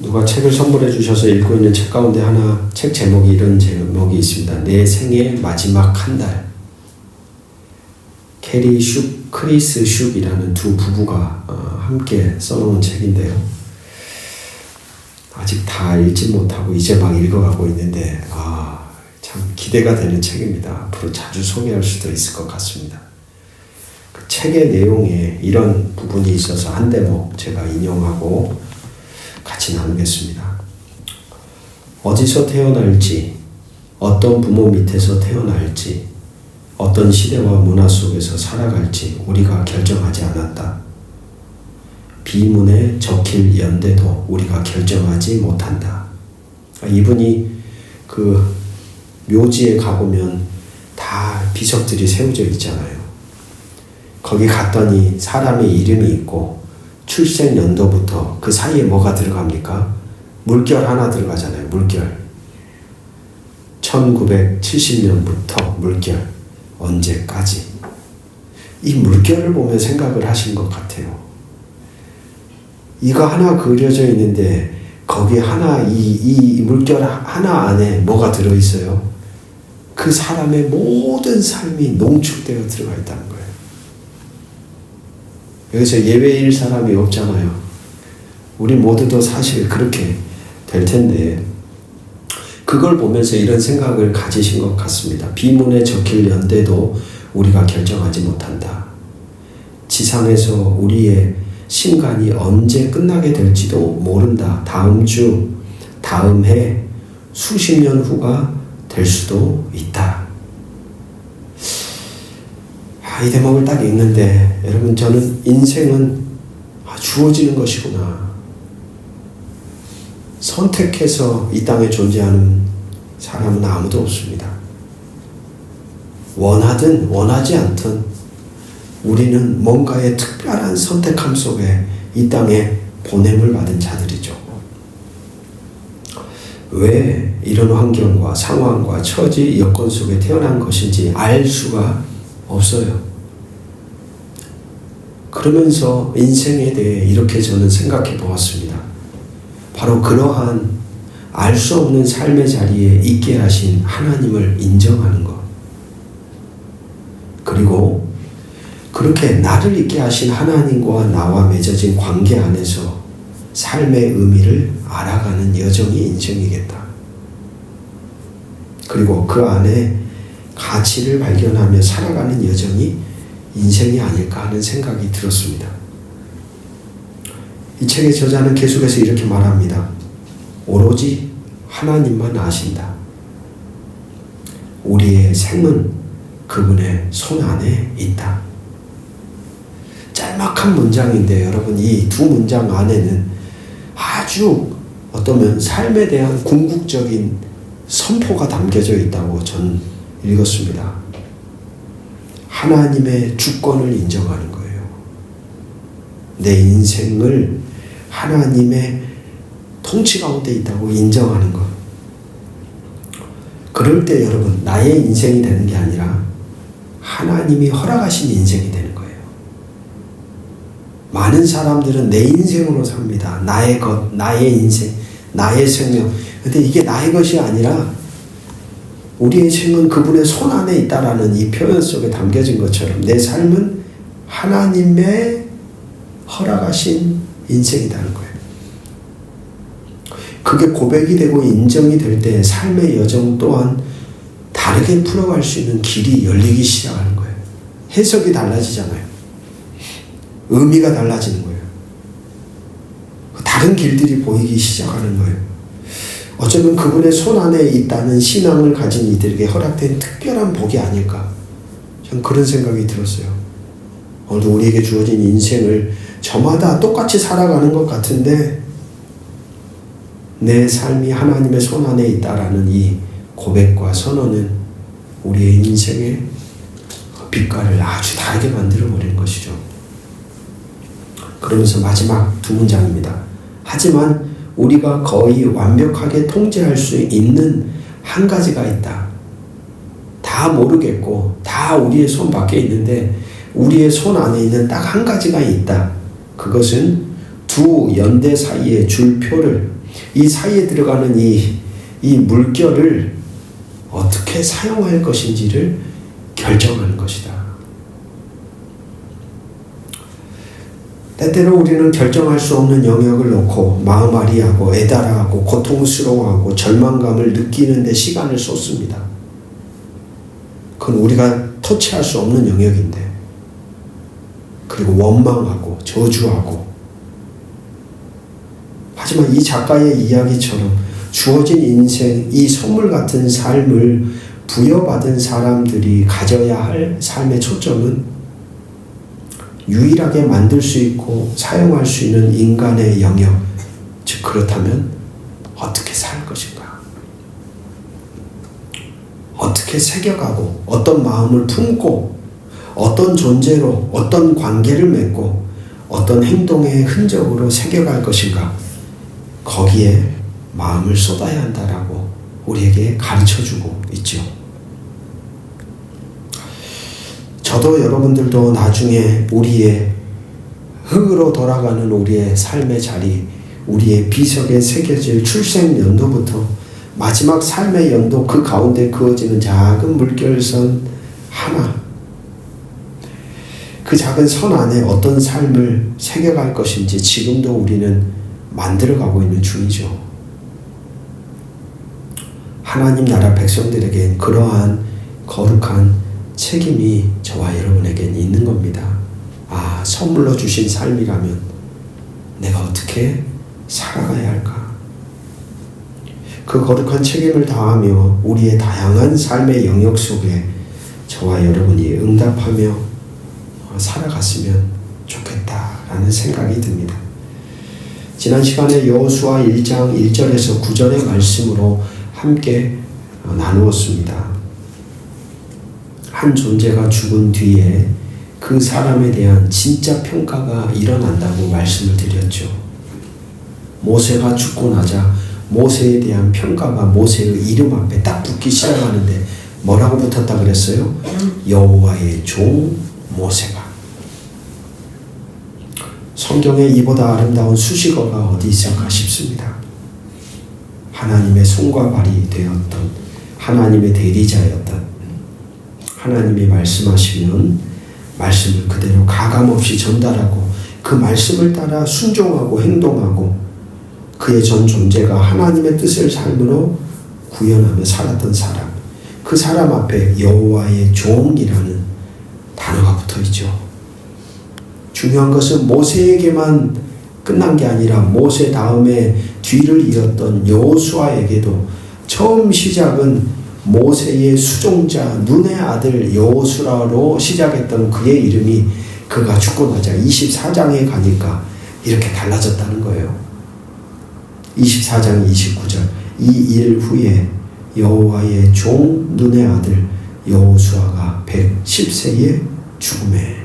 누가 책을 선물해 주셔서 읽고 있는 책 가운데 하나, 책 제목이 이런 제목이 있습니다. 내 생의 마지막 한 달. 캐리 슈, 크리스 슈이라는 두 부부가 함께 써놓은 책인데요. 아직 다 읽지 못하고 이제 막 읽어가고 있는데 참 기대가 되는 책입니다. 앞으로 자주 소개할 수도 있을 것 같습니다. 그 책의 내용에 이런 부분이 있어서 한 대목 제가 인용하고 같이 나누겠습니다. 어디서 태어날지, 어떤 부모 밑에서 태어날지, 어떤 시대와 문화 속에서 살아갈지 우리가 결정하지 않았다. 비문에 적힐 연대도 우리가 결정하지 못한다. 이분이 그 묘지에 가보면 다 비석들이 세워져 있잖아요. 거기 갔더니 사람의 이름이 있고 출생 연도부터 그 사이에 뭐가 들어갑니까? 물결 하나 들어가잖아요. 물결. 1970년부터 물결. 언제까지. 이 물결을 보면 생각을 하신 것 같아요. 이거 하나 그려져 있는데 거기 하나 이 물결 하나 안에 뭐가 들어있어요? 그 사람의 모든 삶이 농축되어 들어가 있다는 거예요. 여기서 예외일 사람이 없잖아요. 우리 모두도 사실 그렇게 될 텐데 그걸 보면서 이런 생각을 가지신 것 같습니다. 비문에 적힐 연대도 우리가 결정하지 못한다. 지상에서 우리의 신간이 언제 끝나게 될지도 모른다. 다음 주, 다음 해, 수십 년 후가 될 수도 있다. 이 대목을 딱 읽는데 여러분 저는 인생은 주어지는 것이구나. 선택해서 이 땅에 존재하는 사람은 아무도 없습니다. 원하든 원하지 않든 우리는 뭔가의 특별한 선택함 속에 이 땅에 보냄을 받은 자들이죠. 왜 이런 환경과 상황과 처지, 여건 속에 태어난 것인지 알 수가 없어요. 그러면서 인생에 대해 이렇게 저는 생각해 보았습니다. 바로 그러한 알 수 없는 삶의 자리에 있게 하신 하나님을 인정하는 것. 그리고 그렇게 나를 있게 하신 하나님과 나와 맺어진 관계 안에서 삶의 의미를 알아가는 여정이 인생이겠다. 그리고 그 안에 가치를 발견하며 살아가는 여정이 인생이 아닐까 하는 생각이 들었습니다. 이 책의 저자는 계속해서 이렇게 말합니다. 오로지 하나님만 아신다. 우리의 생은 그분의 손 안에 있다. 짤막한 문장인데 여러분 이 두 문장 안에는 아주 어떠면 삶에 대한 궁극적인 선포가 담겨져 있다고 저는 읽었습니다. 하나님의 주권을 인정하는 거예요. 내 인생을 하나님의 통치 가운데 있다고 인정하는 것. 그럴 때 여러분 나의 인생이 되는 게 아니라 하나님이 허락하신 인생이 되는 거예요. 많은 사람들은 내 인생으로 삽니다. 나의 것, 나의 인생, 나의 생명. 근데 이게 나의 것이 아니라 우리의 생은 그분의 손 안에 있다라는 이 표현 속에 담겨진 것처럼 내 삶은 하나님의 허락하신 인생이라는 거예요. 그게 고백이 되고 인정이 될 때 삶의 여정 또한 다르게 풀어갈 수 있는 길이 열리기 시작하는 거예요. 해석이 달라지잖아요. 의미가 달라지는 거예요. 다른 길들이 보이기 시작하는 거예요. 어쩌면 그분의 손 안에 있다는 신앙을 가진 이들에게 허락된 특별한 복이 아닐까. 전 그런 생각이 들었어요. 오늘도 우리에게 주어진 인생을 저마다 똑같이 살아가는 것 같은데 내 삶이 하나님의 손 안에 있다라는 이 고백과 선언은 우리의 인생의 빛깔을 아주 다르게 만들어버리는 것이죠. 그러면서 마지막 두 문장입니다. 하지만 우리가 거의 완벽하게 통제할 수 있는 한 가지가 있다. 다 모르겠고 다 우리의 손 밖에 있는데 우리의 손 안에 있는 딱 한 가지가 있다. 그것은 두 연대 사이에 줄 표를, 이 사이에 들어가는 이 물결을 어떻게 사용할 것인지를 결정하는 것이다. 때때로 우리는 결정할 수 없는 영역을 놓고 마음앓이하고 애달아하고 고통스러워하고 절망감을 느끼는 데 시간을 쏟습니다. 그건 우리가 터치할 수 없는 영역인데, 그리고 원망하고 저주하고. 하지만 이 작가의 이야기처럼 주어진 인생, 이 선물 같은 삶을 부여받은 사람들이 가져야 할 삶의 초점은 유일하게 만들 수 있고 사용할 수 있는 인간의 영역, 즉 그렇다면 어떻게 살 것인가, 어떻게 새겨가고 어떤 마음을 품고 어떤 존재로 어떤 관계를 맺고 어떤 행동의 흔적으로 새겨갈 것인가, 거기에 마음을 쏟아야 한다라고 우리에게 가르쳐주고 있죠. 저도 여러분들도 나중에 우리의 흙으로 돌아가는 우리의 삶의 자리, 우리의 비석에 새겨질 출생 연도부터 마지막 삶의 연도, 그 가운데 그어지는 작은 물결선 하나, 그 작은 선 안에 어떤 삶을 새겨갈 것인지 지금도 우리는 만들어가고 있는 중이죠. 하나님 나라 백성들에겐 그러한 거룩한 책임이 저와 여러분에겐 있는 겁니다. 선물로 주신 삶이라면 내가 어떻게 살아가야 할까? 그 거룩한 책임을 다하며 우리의 다양한 삶의 영역 속에 저와 여러분이 응답하며 살아갔으면 좋겠다라는 생각이 듭니다. 지난 시간에 여호수아 1장 1절에서 9절의 말씀으로 함께 나누었습니다. 한 존재가 죽은 뒤에 그 사람에 대한 진짜 평가가 일어난다고 말씀을 드렸죠. 모세가 죽고 나자 모세에 대한 평가가 모세의 이름 앞에 딱 붙기 시작하는데 뭐라고 붙었다 그랬어요? 여호와의 종 모세가. 성경에 이보다 아름다운 수식어가 어디 있을까 싶습니다. 하나님의 손과 발이 되었던, 하나님의 대리자였던, 하나님이 말씀하시면 말씀을 그대로 가감없이 전달하고 그 말씀을 따라 순종하고 행동하고 그의 전 존재가 하나님의 뜻을 삶으로 구현하며 살았던 사람, 그 사람 앞에 여호와의 종이라는 단어가 붙어있죠. 중요한 것은 모세에게만 끝난 게 아니라 모세 다음에 뒤를 이었던 여호수아에게도 처음 시작은 모세의 수종자 눈의 아들 여호수아로 시작했던 그의 이름이 그가 죽고 나자 24장에 가니까 이렇게 달라졌다는 거예요. 24장 29절 이 일 후에 여호와의 종 눈의 아들 여호수아가 110세의 죽음에.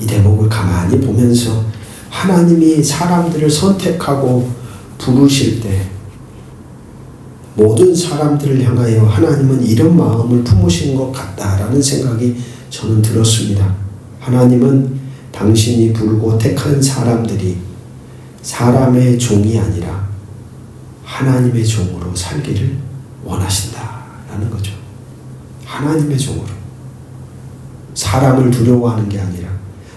이 대목을 가만히 보면서 하나님이 사람들을 선택하고 부르실 때 모든 사람들을 향하여 하나님은 이런 마음을 품으신 것 같다라는 생각이 저는 들었습니다. 하나님은 당신이 부르고 택한 사람들이 사람의 종이 아니라 하나님의 종으로 살기를 원하신다라는 거죠. 하나님의 종으로. 사람을 두려워하는 게 아니라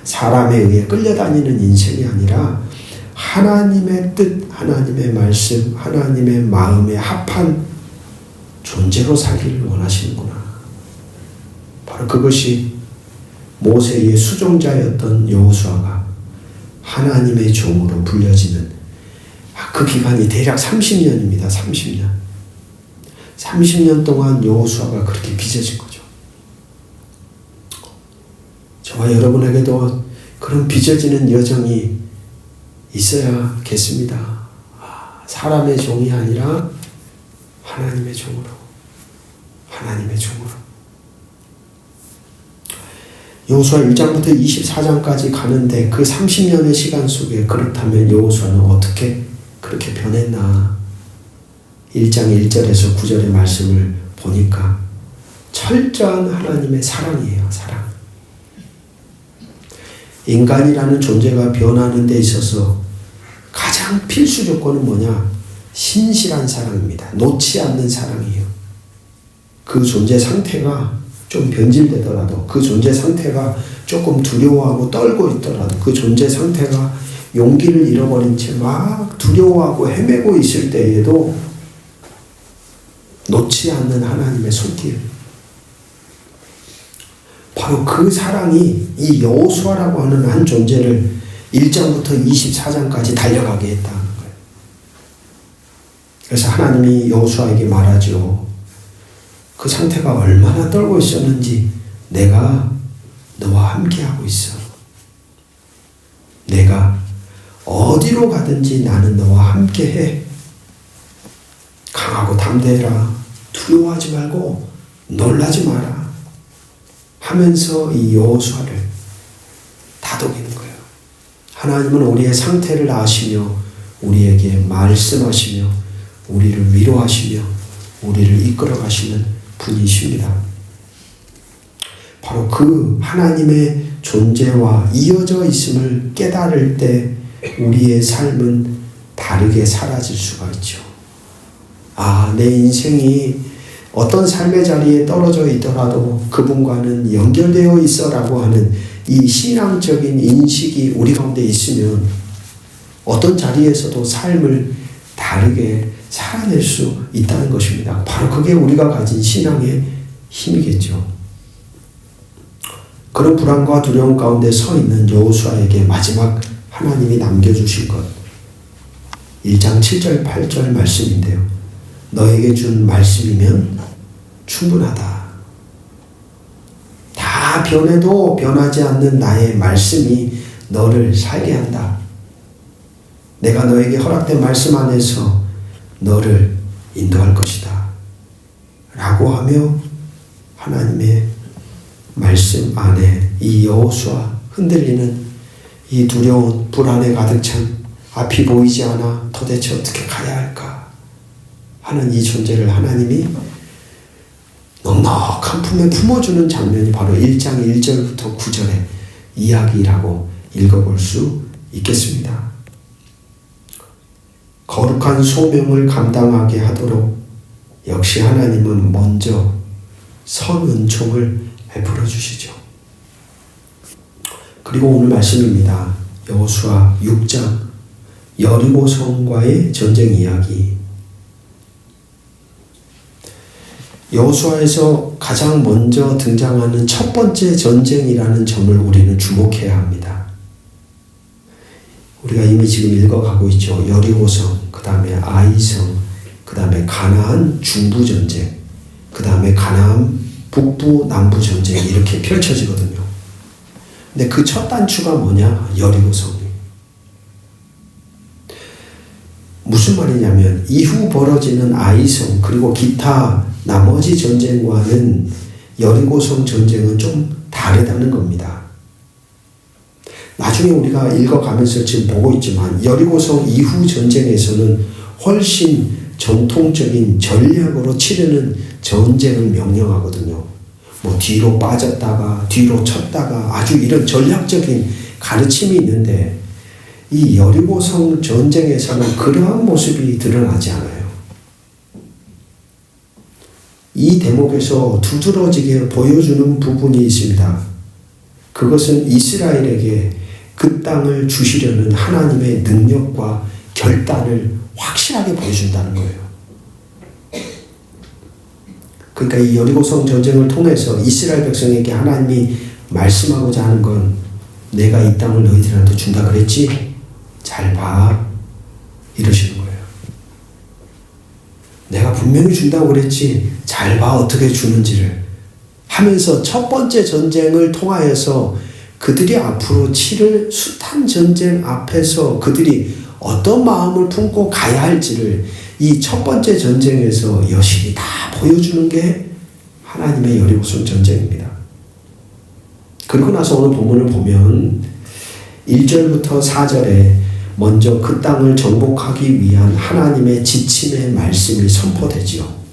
사람에 의해 끌려다니는 인생이 아니라 하나님의 뜻, 하나님의 말씀, 하나님의 마음에 합한 존재로 살기를 원하시는구나. 바로 그것이 모세의 수종자였던 여호수아가 하나님의 종으로 불려지는 그 기간이 대략 30년입니다. 30년. 30년 동안 여호수아가 그렇게 빚어진 거죠. 저와 여러분에게도 그런 빚어지는 여정이 있어야겠습니다. 사람의 종이 아니라 하나님의 종으로. 하나님의 종으로. 여호수아 1장부터 24장까지 가는데 그 30년의 시간 속에 그렇다면 여호수아는 어떻게 그렇게 변했나? 1장 1절에서 9절의 말씀을 보니까 철저한 하나님의 사랑이에요. 사랑. 인간이라는 존재가 변하는 데 있어서 가장 필수 조건은 뭐냐? 신실한 사랑입니다. 놓지 않는 사랑이에요. 그 존재 상태가 좀 변질되더라도, 그 존재 상태가 조금 두려워하고 떨고 있더라도, 그 존재 상태가 용기를 잃어버린 채 막 두려워하고 헤매고 있을 때에도 놓지 않는 하나님의 손길. 바로 그 사랑이 이 여호수아라고 하는 한 존재를 1장부터 24장까지 달려가게 했다는 거예요. 그래서 하나님이 여호수아에게 말하죠. 그 상태가 얼마나 떨고 있었는지 내가 너와 함께하고 있어. 내가 어디로 가든지 나는 너와 함께해. 강하고 담대해라. 두려워하지 말고 놀라지 마라. 하면서 이 여호수아를 다독이는 거예요. 하나님은 우리의 상태를 아시며 우리에게 말씀하시며 우리를 위로하시며 우리를 이끌어 가시는 분이십니다. 바로 그 하나님의 존재와 이어져 있음을 깨달을 때 우리의 삶은 다르게 사라질 수가 있죠. 아, 내 인생이 어떤 삶의 자리에 떨어져 있더라도 그분과는 연결되어 있어라고 하는 이 신앙적인 인식이 우리 가운데 있으면 어떤 자리에서도 삶을 다르게 살아낼 수 있다는 것입니다. 바로 그게 우리가 가진 신앙의 힘이겠죠. 그런 불안과 두려움 가운데 서 있는 여호수아에게 마지막 하나님이 남겨주신 것 1장 7절 8절 말씀인데요. 너에게 준 말씀이면 충분하다. 다 변해도 변하지 않는 나의 말씀이 너를 살게 한다. 내가 너에게 허락된 말씀 안에서 너를 인도할 것이다. 라고 하며 하나님의 말씀 안에 이 여호수아 흔들리는 이 두려운 불안에 가득 찬 앞이 보이지 않아 도대체 어떻게 가야 할까 하는 이 존재를 하나님이 넉넉한 품에 품어주는 장면이 바로 1장 1절부터 9절의 이야기라고 읽어볼 수 있겠습니다. 거룩한 소명을 감당하게 하도록 역시 하나님은 먼저 선은총을 베풀어 주시죠. 그리고 오늘 말씀입니다. 여호수아 6장 여리고성과의 전쟁 이야기. 여호수아에서 가장 먼저 등장하는 첫 번째 전쟁이라는 점을 우리는 주목해야 합니다. 우리가 이미 지금 읽어가고 있죠. 여리고성, 그 다음에 아이성, 그 다음에 가나안 중부 전쟁, 그 다음에 가나안 북부 남부 전쟁이 이렇게 펼쳐지거든요. 근데 그 첫 단추가 뭐냐? 여리고성. 무슨 말이냐면 이후 벌어지는 아이성 그리고 기타 나머지 전쟁과는 여리고성 전쟁은 좀 다르다는 겁니다. 나중에 우리가 읽어가면서 지금 보고 있지만 여리고성 이후 전쟁에서는 훨씬 전통적인 전략으로 치르는 전쟁을 명령하거든요. 뭐 뒤로 빠졌다가 뒤로 쳤다가 아주 이런 전략적인 가르침이 있는데 이 여리고성 전쟁에서는 그러한 모습이 드러나지 않아요. 이 대목에서 두드러지게 보여주는 부분이 있습니다. 그것은 이스라엘에게 그 땅을 주시려는 하나님의 능력과 결단을 확실하게 보여준다는 거예요. 그러니까 이 여리고성 전쟁을 통해서 이스라엘 백성에게 하나님이 말씀하고자 하는 건 내가 이 땅을 너희들한테 준다 그랬지? 잘 봐. 이러시는 거예요. 내가 분명히 준다고 그랬지? 잘 봐. 어떻게 주는지를. 하면서 첫 번째 전쟁을 통하여서 그들이 앞으로 치를 숱한 전쟁 앞에서 그들이 어떤 마음을 품고 가야 할지를 이 첫 번째 전쟁에서 여실히 다 보여주는 게 하나님의 여리고성 전쟁입니다. 그리고 나서 오늘 본문을 보면 1절부터 4절에 먼저 그 땅을 정복하기 위한 하나님의 지침의 말씀이 선포되지요.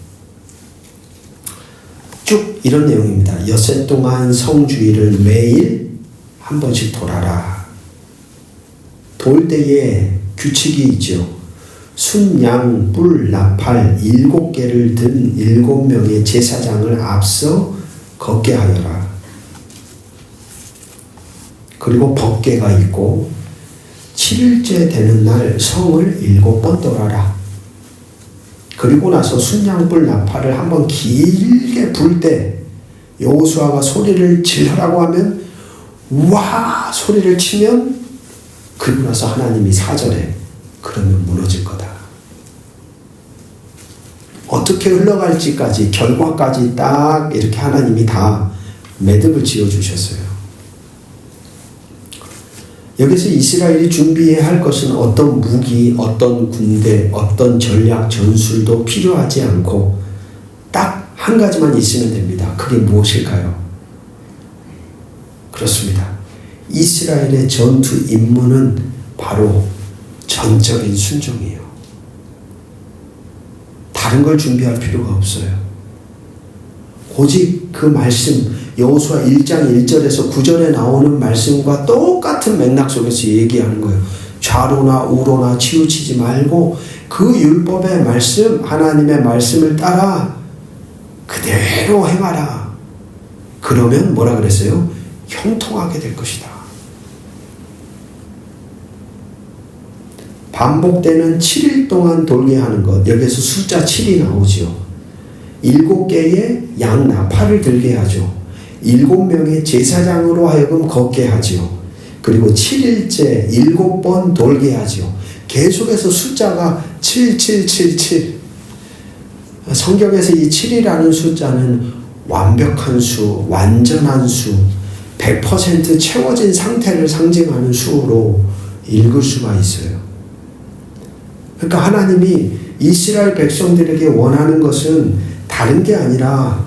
쭉 이런 내용입니다. 엿새 동안 성주의를 매일 한 번씩 돌아라. 돌 때에 규칙이 있죠. 순, 양, 뿔, 나팔 7개를 든 7명의 제사장을 앞서 걷게 하여라. 그리고 법궤가 있고 7일째 되는 날 성을 7번 돌아라. 그리고 나서 순양불 나팔을 한번 길게 불 때 여호수아가 소리를 지르라고 하면 와 소리를 치면 그리고 나서 하나님이 4절에 그러면 무너질 거다. 어떻게 흘러갈지까지 결과까지 딱 이렇게 하나님이 다 매듭을 지어주셨어요. 여기서 이스라엘이 준비해야 할 것은 어떤 무기, 어떤 군대, 어떤 전략, 전술도 필요하지 않고 딱 한 가지만 있으면 됩니다. 그게 무엇일까요? 그렇습니다. 이스라엘의 전투 임무는 바로 전적인 순종이에요. 다른 걸 준비할 필요가 없어요. 오직 그 말씀, 여호수아 1장 1절에서 9절에 나오는 말씀과 똑같은 맥락 속에서 얘기하는 거예요. 좌로나 우로나 치우치지 말고 그 율법의 말씀, 하나님의 말씀을 따라 그대로 행하라. 그러면 뭐라 그랬어요? 형통하게 될 것이다. 반복되는 7일 동안 돌게 하는 것. 여기서 숫자 7이 나오죠. 7개의 양 나팔을 들게 하죠. 7명의 제사장으로 하여금 걷게 하죠. 그리고 7일째 7번 돌게 하죠. 계속해서 숫자가 7777. 성경에서 이 7이라는 숫자는 완벽한 수, 완전한 수, 100% 채워진 상태를 상징하는 수로 읽을 수가 있어요. 그러니까 하나님이 이스라엘 백성들에게 원하는 것은 다른 게 아니라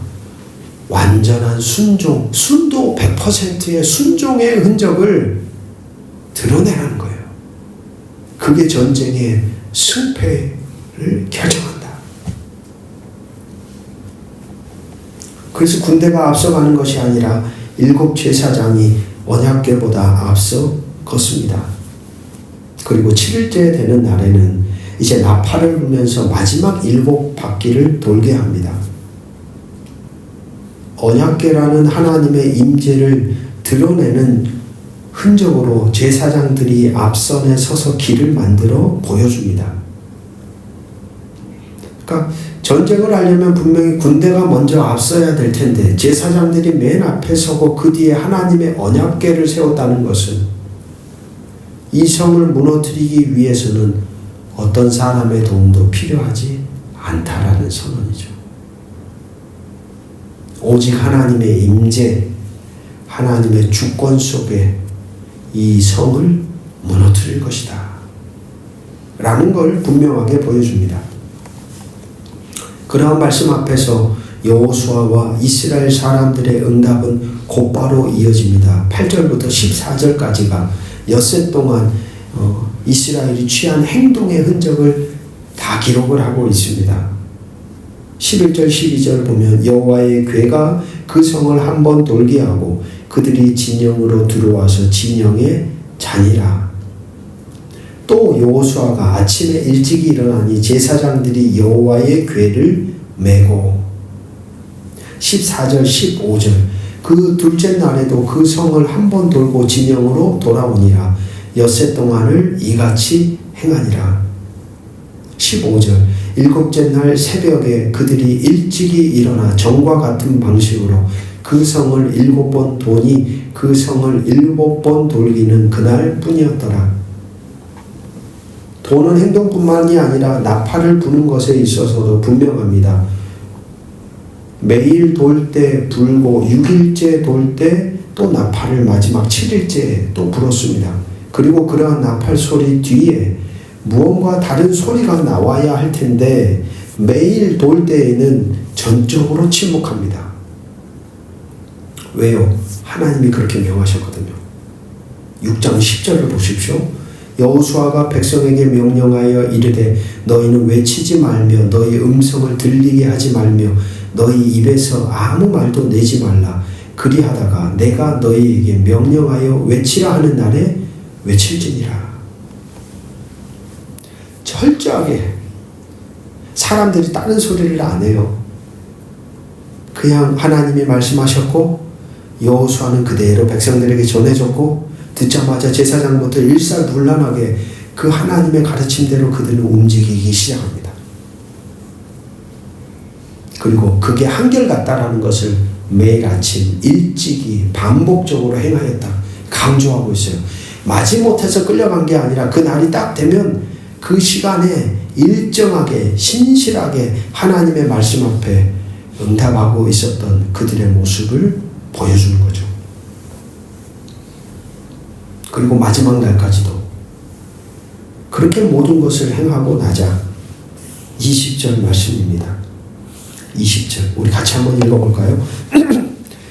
완전한 순종, 순도 100%의 순종의 흔적을 드러내라는 거예요. 그게 전쟁의 승패를 결정한다. 그래서 군대가 앞서가는 것이 아니라 7 제사장이 언약궤보다 앞서 걷습니다. 그리고 7일째 되는 날에는 이제 나팔을 불면서 마지막 7바퀴를 돌게 합니다. 언약궤라는 하나님의 임재를 드러내는 흔적으로 제사장들이 앞선에 서서 길을 만들어 보여줍니다. 그러니까 전쟁을 하려면 분명히 군대가 먼저 앞서야 될 텐데 제사장들이 맨 앞에 서고 그 뒤에 하나님의 언약궤를 세웠다는 것은 이 성을 무너뜨리기 위해서는 어떤 사람의 도움도 필요하지 않다라는 선언이죠. 오직 하나님의 임재, 하나님의 주권 속에 이 성을 무너뜨릴 것이다 라는 걸 분명하게 보여줍니다. 그러한 말씀 앞에서 여호수아와 이스라엘 사람들의 응답은 곧바로 이어집니다. 8절부터 14절까지가 엿새 동안 이스라엘이 취한 행동의 흔적을 다 기록을 하고 있습니다. 11절 12절 보면 여호와의 궤가 그 성을 한번 돌게 하고 그들이 진영으로 들어와서 진영에 자니라. 또 여호수아가 아침에 일찍이 일어나니 제사장들이 여호와의 궤를 메고 14절 15절 그 둘째 날에도 그 성을 한번 돌고 진영으로 돌아오니라. 엿새 동안을 이같이 행하니라. 15절 7째 날 새벽에 그들이 일찍이 일어나 전과 같은 방식으로 그 성을 7번 도니 그 성을 7번 돌기는 그날 뿐이었더라. 도는 행동뿐만이 아니라 나팔을 부는 것에 있어서도 분명합니다. 매일 돌 때 불고 6일째 돌 때 또 나팔을 마지막 7일째 또 불었습니다. 그리고 그러한 나팔 소리 뒤에 무언가 다른 소리가 나와야 할 텐데 매일 돌 때에는 전적으로 침묵합니다. 왜요? 하나님이 그렇게 명하셨거든요. 6장 10절을 보십시오. 여호수아가 백성에게 명령하여 이르되 너희는 외치지 말며 너희 음성을 들리게 하지 말며 너희 입에서 아무 말도 내지 말라. 그리하다가 내가 너희에게 명령하여 외치라 하는 날에 외칠지니라. 철저하게 사람들이 다른 소리를 안 해요. 그냥 하나님이 말씀하셨고 여호수아는 그대로 백성들에게 전해줬고 듣자마자 제사장부터 일사불란하게 그 하나님의 가르침대로 그들은 움직이기 시작합니다. 그리고 그게 한결같다라는 것을 매일 아침 일찍이 반복적으로 행하였다 강조하고 있어요. 마지못해서 끌려간 게 아니라 그 날이 딱 되면 그 시간에 일정하게 신실하게 하나님의 말씀 앞에 응답하고 있었던 그들의 모습을 보여주는 거죠. 그리고 마지막 날까지도 그렇게 모든 것을 행하고 나자 20절 말씀입니다. 20절 우리 같이 한번 읽어볼까요?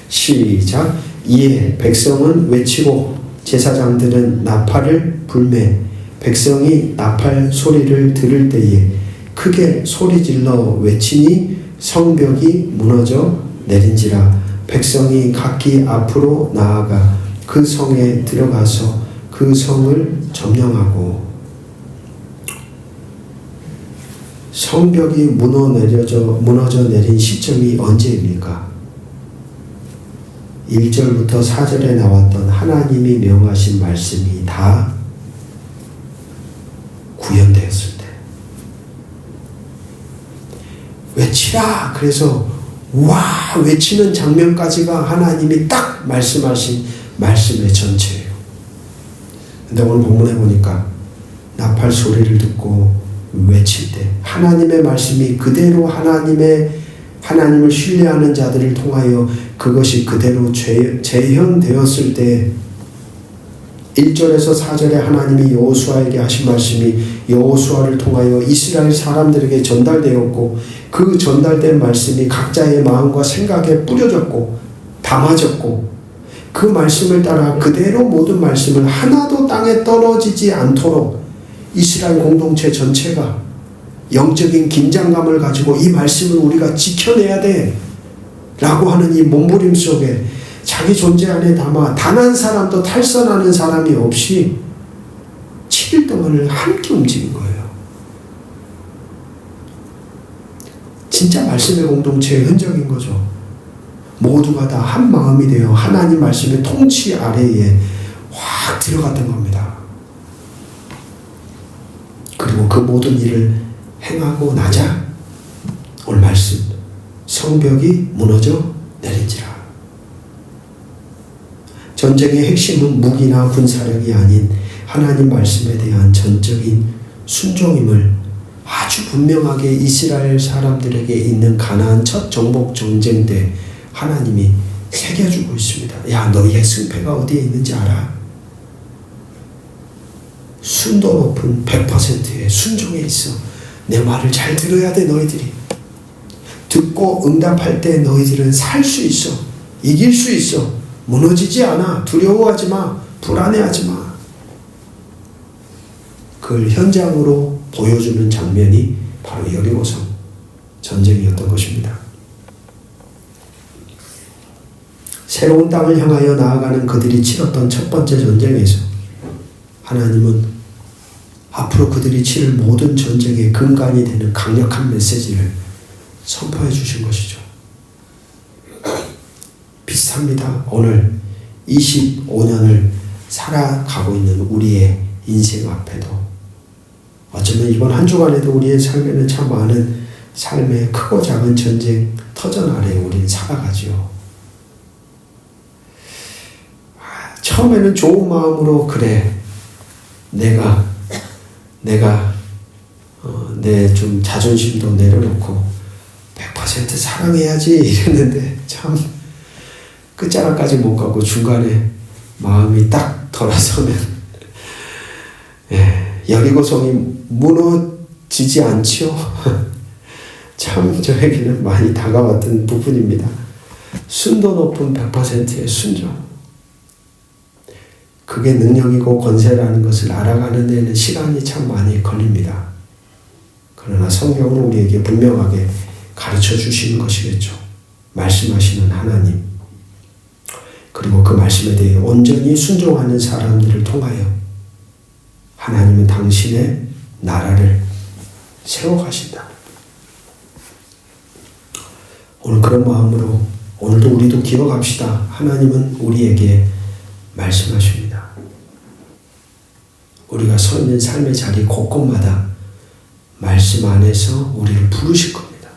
시작. 이에 백성은 외치고 제사장들은 나팔을 불매 백성이 나팔 소리를 들을 때에 크게 소리질러 외치니 성벽이 무너져 내린지라. 백성이 각기 앞으로 나아가 그 성에 들어가서 그 성을 점령하고. 성벽이 무너져 내린 시점이 언제입니까? 1절부터 4절에 나왔던 하나님이 명하신 말씀이 다 구현되었을 때. 외치라! 그래서 와! 외치는 장면까지가 하나님이 딱 말씀하신 말씀의 전체예요. 근데 오늘 본문에 보니까 나팔 소리를 듣고 외칠 때 하나님의 말씀이 그대로 하나님을 신뢰하는 자들을 통하여 그것이 그대로 재현되었을 때 1절에서 4절에 하나님이 여호수아에게 하신 말씀이 여호수아를 통하여 이스라엘 사람들에게 전달되었고 그 전달된 말씀이 각자의 마음과 생각에 뿌려졌고 담아졌고 그 말씀을 따라 그대로 모든 말씀을 하나도 땅에 떨어지지 않도록 이스라엘 공동체 전체가 영적인 긴장감을 가지고 이 말씀을 우리가 지켜내야 돼 라고 하는 이 몸부림 속에 자기 존재 안에 담아 단 한 사람도 탈선하는 사람이 없이 7일 동안을 함께 움직인 거예요. 진짜 말씀의 공동체의 흔적인 거죠. 모두가 다 한 마음이 되어 하나님 말씀의 통치 아래에 확 들어갔던 겁니다. 그리고 그 모든 일을 행하고 나자 오늘 말씀 성벽이 무너져 내린지라. 전쟁의 핵심은 무기나 군사력이 아닌 하나님 말씀에 대한 전적인 순종임을 아주 분명하게 이스라엘 사람들에게 있는 가나안 첫 정복 전쟁 때 하나님이 새겨주고 있습니다. 야, 너희의 승패가 어디에 있는지 알아? 순도 높은 100%의 순종에 있어. 내 말을 잘 들어야 돼. 너희들이 듣고 응답할 때 너희들은 살 수 있어. 이길 수 있어. 무너지지 않아. 두려워하지 마. 불안해하지 마. 그걸 현장으로 보여주는 장면이 바로 여리고성 전쟁이었던 것입니다. 새로운 땅을 향하여 나아가는 그들이 치렀던 첫 번째 전쟁에서 하나님은 앞으로 그들이 치를 모든 전쟁의 근간이 되는 강력한 메시지를 선포해 주신 것이죠. 비슷합니다. 오늘 25년을 살아가고 있는 우리의 인생 앞에도 어쩌면 이번 한 주간에도 우리의 삶에는 참 많은 삶의 크고 작은 전쟁 터전 아래에 우리는 살아가지요. 처음에는 좋은 마음으로 그래 내가 내 좀 자존심도 내려놓고 100% 사랑해야지 이랬는데 참 끝자락까지 못 가고 중간에 마음이 딱 돌아서면 여리고성이 무너지지 않지요. 참 저에게는 많이 다가왔던 부분입니다. 순도 높은 100%의 순종. 그게 능력이고 권세라는 것을 알아가는 데에는 시간이 참 많이 걸립니다. 그러나 성경은 우리에게 분명하게 가르쳐 주시는 것이겠죠. 말씀하시는 하나님. 그리고 그 말씀에 대해 온전히 순종하는 사람들을 통하여 하나님은 당신의 나라를 세워가신다. 오늘 그런 마음으로 오늘도 우리도 기억합시다. 하나님은 우리에게 말씀하십니다. 우리가 서 있는 삶의 자리 곳곳마다 말씀 안에서 우리를 부르실 겁니다.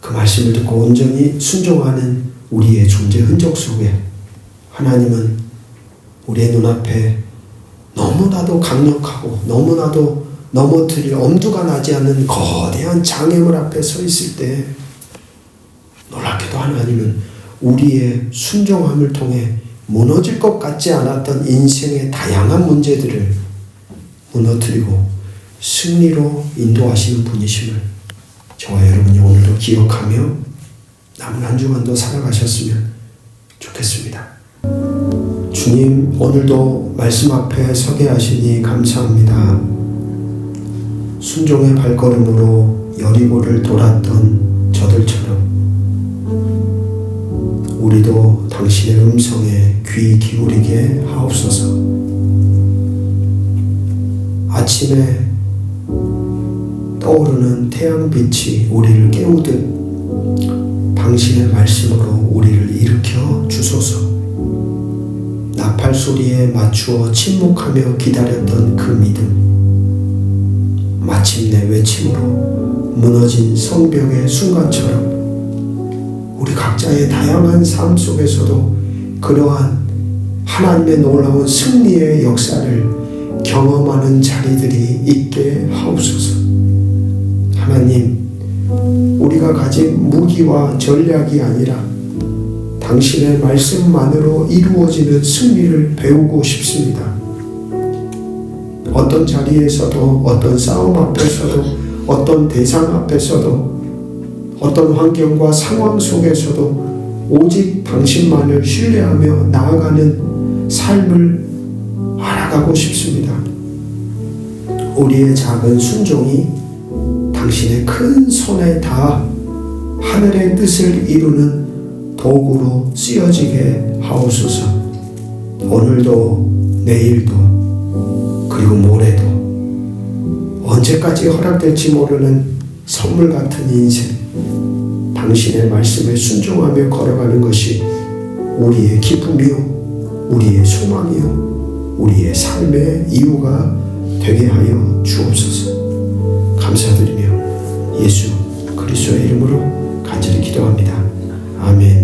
그 말씀을 듣고 온전히 순종하는 우리의 존재 흔적 속에 하나님은 우리의 눈앞에 너무나도 강력하고 너무나도 넘어뜨릴 엄두가 나지 않는 거대한 장애물 앞에 서 있을 때 놀랍게도 하나님은 우리의 순종함을 통해 무너질 것 같지 않았던 인생의 다양한 문제들을 무너뜨리고 승리로 인도하시는 분이심을 저와 여러분이 오늘도 기억하며 남은 한 주간도 살아가셨으면 좋겠습니다. 주님, 오늘도 말씀 앞에 서게 하시니 감사합니다. 순종의 발걸음으로 여리고를 돌았던 저들처럼 우리도 당신의 음성에 귀 기울이게 하옵소서. 아침에 떠오르는 태양빛이 우리를 깨우듯 당신의 말씀으로 우리를 일으켜 주소서. 나팔 소리에 맞추어 침묵하며 기다렸던 그 믿음, 마침내 외침으로 무너진 성벽의 순간처럼 우리 각자의 다양한 삶 속에서도 그러한 하나님의 놀라운 승리의 역사를 경험하는 자리들이 있게 하옵소서. 하나님, 우리가 가진 무기와 전략이 아니라 당신의 말씀만으로 이루어지는 승리를 배우고 싶습니다. 어떤 자리에서도, 어떤 싸움 앞에서도, 어떤 대상 앞에서도, 어떤 환경과 상황 속에서도 오직 당신만을 신뢰하며 나아가는 삶을 알아가고 싶습니다. 우리의 작은 순종이 당신의 큰 손에 닿아 하늘의 뜻을 이루는 도구로 쓰여지게 하옵소서. 오늘도 내일도 그리고 모레도 언제까지 허락될지 모르는 선물 같은 인생, 당신의 말씀에 순종하며 걸어가는 것이 우리의 기쁨이요, 우리의 소망이요, 우리의 삶의 이유가 되게 하여 주옵소서. 감사드리며 예수 그리스도의 이름으로 간절히 기도합니다. 아멘.